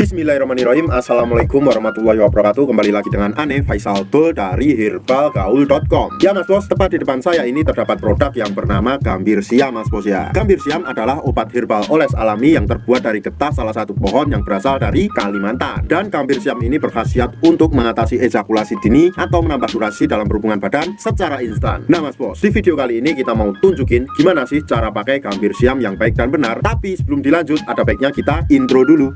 Bismillahirrahmanirrahim. Assalamualaikum warahmatullahi wabarakatuh. Kembali lagi dengan Ane Faisal Dul dari herbalgaul.com. Ya mas bos, tepat di depan saya ini terdapat produk yang bernama Gambir Siam mas bos ya. Gambir Siam adalah obat herbal oles alami yang terbuat dari getah salah satu pohon yang berasal dari Kalimantan. Dan Gambir Siam ini berkhasiat untuk mengatasi ejakulasi dini atau menambah durasi dalam berhubungan badan secara instan. Nah mas bos, di video kali ini kita mau tunjukin gimana sih cara pakai Gambir Siam yang baik dan benar. Tapi sebelum dilanjut, ada baiknya kita intro dulu.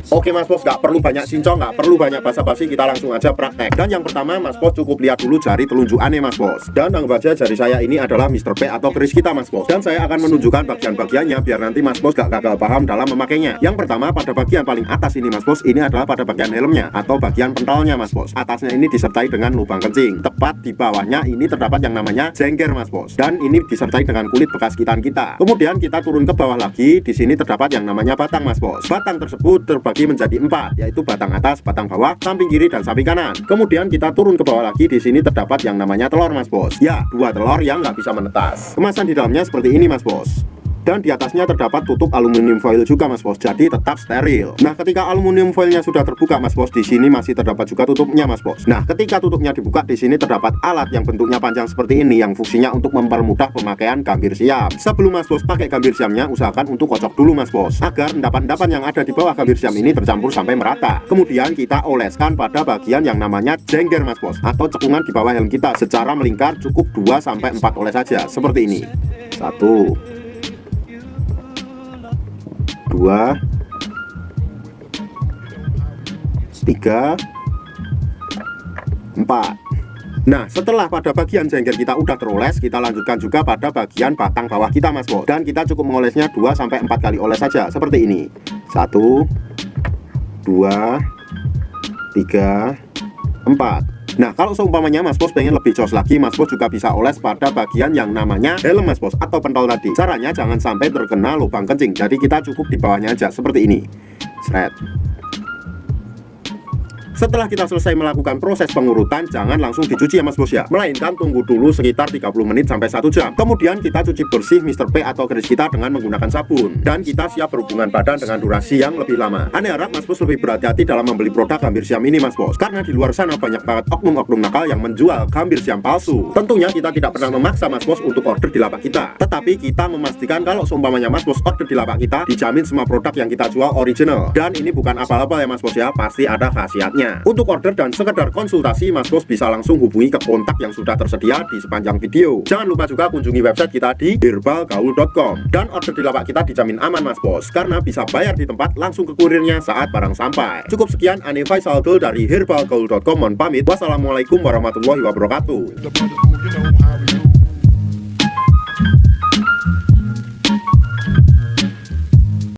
Oke mas bos, nggak perlu banyak sincong, nggak perlu banyak basa-basi, kita langsung aja praktek. Dan yang pertama mas bos cukup lihat dulu jari telunjuk Ane mas bos. Dan anggap aja jari saya ini adalah Mr. P atau keris kita mas bos. Dan saya akan menunjukkan bagian-bagiannya biar nanti mas bos gak gagal paham dalam memakainya. Yang pertama pada bagian paling atas ini mas bos, ini adalah pada bagian helmnya atau bagian pentolnya mas bos. Atasnya ini disertai dengan lubang kencing. Tepat di bawahnya ini terdapat yang namanya jengger mas bos. Dan ini disertai dengan kulit bekas gitan kita. Kemudian kita turun ke bawah lagi, di sini terdapat yang namanya batang mas bos. Batang tersebut terbagi menjadi 4, yaitu batang atas, batang bawah, samping kiri dan samping kanan. Kemudian kita turun ke bawah lagi, di sini terdapat yang namanya telur mas bos. Ya, 2 telur yang nggak bisa menetas. Kemasan di dalamnya seperti ini mas bos. Dan di atasnya terdapat tutup aluminium foil juga mas bos, jadi tetap steril. Nah ketika aluminium foilnya sudah terbuka mas bos, di sini masih terdapat juga tutupnya mas bos. Nah ketika tutupnya dibuka, di sini terdapat alat yang bentuknya panjang seperti ini yang fungsinya untuk mempermudah pemakaian Gambir Siam. Sebelum mas bos pakai Gambir Siamnya, usahakan untuk kocok dulu mas bos, agar endapan-endapan yang ada di bawah Gambir Siam ini tercampur sampai merata. Kemudian kita oleskan pada bagian yang namanya jengger mas bos, atau cekungan di bawah helm kita secara melingkar, cukup 2-4 oles saja seperti ini. 1, 2, 3, 4. Nah setelah pada bagian jengger kita udah teroles, kita lanjutkan juga pada bagian batang bawah kita mas bos. Dan kita cukup mengolesnya 2-4 kali oles saja seperti ini. 1, 2, 3, 4. Nah kalau seumpamanya mas bos pengen lebih jos lagi, mas bos juga bisa oles pada bagian yang namanya helm mas bos atau pentol tadi. Caranya jangan sampai terkena lubang kencing, jadi kita cukup di bawahnya aja seperti ini. Sret. Setelah kita selesai melakukan proses pengurutan, jangan langsung dicuci ya mas bos ya, melainkan tunggu dulu sekitar 30 menit sampai 1 jam. Kemudian kita cuci bersih Mr. P atau keris kita dengan menggunakan sabun. Dan kita siap berhubungan badan dengan durasi yang lebih lama. Ane harap mas bos lebih berhati-hati dalam membeli produk Gambir Siam ini mas bos, karena di luar sana banyak banget oknum-oknum nakal yang menjual Gambir Siam palsu. Tentunya kita tidak pernah memaksa mas bos untuk order di lapak kita, tetapi kita memastikan kalau seumpamanya mas bos order di lapak kita, dijamin semua produk yang kita jual original. Dan ini bukan abal-abal ya mas bos ya, pasti ada khasiatnya. Untuk order dan sekedar konsultasi, mas bos bisa langsung hubungi ke kontak yang sudah tersedia di sepanjang video. Jangan lupa juga kunjungi website kita di herbalgaul.com. Dan order di lapak kita dijamin aman mas bos, karena bisa bayar di tempat langsung ke kurirnya saat barang sampai. Cukup sekian, Ane Faisal Dul dari herbalgaul.com mohon pamit. Wassalamualaikum warahmatullahi wabarakatuh.